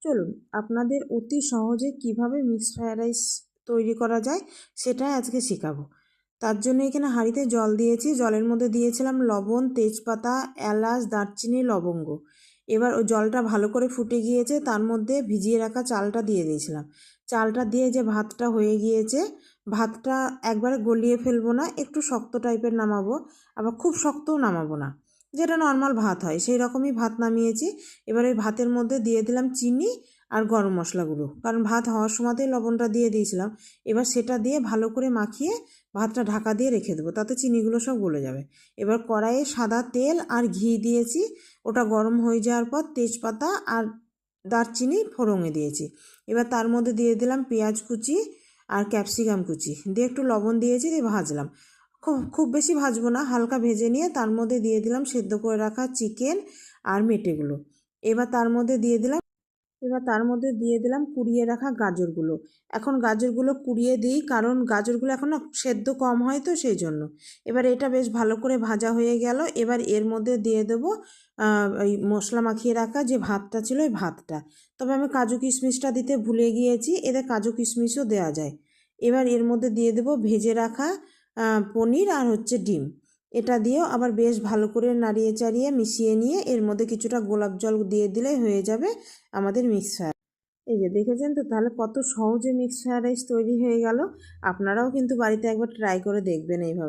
চলুন আপনাদের অতি সহজে কিভাবে মিক্সড ফ্রায়েড রাইস তৈরি করা যায় সেটাই আজকে শেখাবো। তার জন্য এখানে হাঁড়িতে জল দিয়েছি, জলের মধ্যে দিয়েছিলাম লবণ, তেজপাতা, এলাচ, দারচিনি, লবঙ্গ। এবার ওই জলটা ভালো করে ফুটে গিয়েছে, তার মধ্যে ভিজিয়ে রাখা চালটা দিয়ে দিয়েছিলাম। চালটা দিয়ে যে ভাতটা হয়ে গিয়েছে, ভাতটা একবারে গলিয়ে ফেলবো না, একটু শক্ত টাইপের নামাবো, আবার খুব শক্তও নামাবো না, যেটা নর্মাল ভাত হয় সেই রকমই ভাত নামিয়েছি। এবার ওই ভাতের মধ্যে দিয়ে দিলাম চিনি আর গরম মশলাগুলো, কারণ ভাত হওয়ার সময়তেই লবণটা দিয়ে দিয়েছিলাম। এবার সেটা দিয়ে ভালো করে মাখিয়ে ভাতটা ঢাকা দিয়ে রেখে দেবো, তাতে চিনিগুলো সব গলে যাবে। এবার কড়াইয়ে সাদা তেল আর ঘি দিয়েছি, ওটা গরম হয়ে যাওয়ার পর তেজপাতা আর দারচিনি ফোড়নে দিয়েছি। এবার তার মধ্যে দিয়ে দিলাম পেঁয়াজ কুচি আর ক্যাপসিকাম কুচি, দিয়ে একটু লবণ দিয়েছি, দিয়ে ভাজলাম। খুব বেশি ভাজবো না, হালকা ভেজে নিয়ে তার মধ্যে দিয়ে দিলাম সেদ্ধ করে রাখা চিকেন আর মেটেগুলো। এবার তার মধ্যে দিয়ে দিলাম কুড়িয়ে রাখা গাজরগুলো। এখন গাজরগুলো কুড়িয়ে দিই, কারণ গাজরগুলো এখন না সেদ্ধ কম হয় তো সেই জন্য। এবার এটা বেশ ভালো করে ভাজা হয়ে গেল। এবার এর মধ্যে দিয়ে দেবো ওই মশলা মাখিয়ে রাখা যে ভাতটা ছিল, ওই ভাতটা। তবে আমি কাজু কিশমিশটা দিতে ভুলে গিয়েছি, এতে কাজু কিশমিশও দেওয়া যায়। এবার এর মধ্যে দিয়ে দেবো ভেজে রাখা পনির আর ডিম। এটা দিয়েও আবার বেশ ভালো করে নাড়িয়ে চাড়িয়ে মিশিয়ে নিয়ে এর মধ্যে কিছুটা গোলাপ জল দিয়ে দিলে হয়ে যাবে আমাদের মিক্স ফ্রায়েড। এই যে দেখেছেন তো, তাহলে কত সহজে মিক্সড ফ্রায়েড রাইস তৈরি হয়ে গেল। আপনারাও কিন্তু বাড়িতে একবার ট্রাই করে দেখবেন এইভাবে।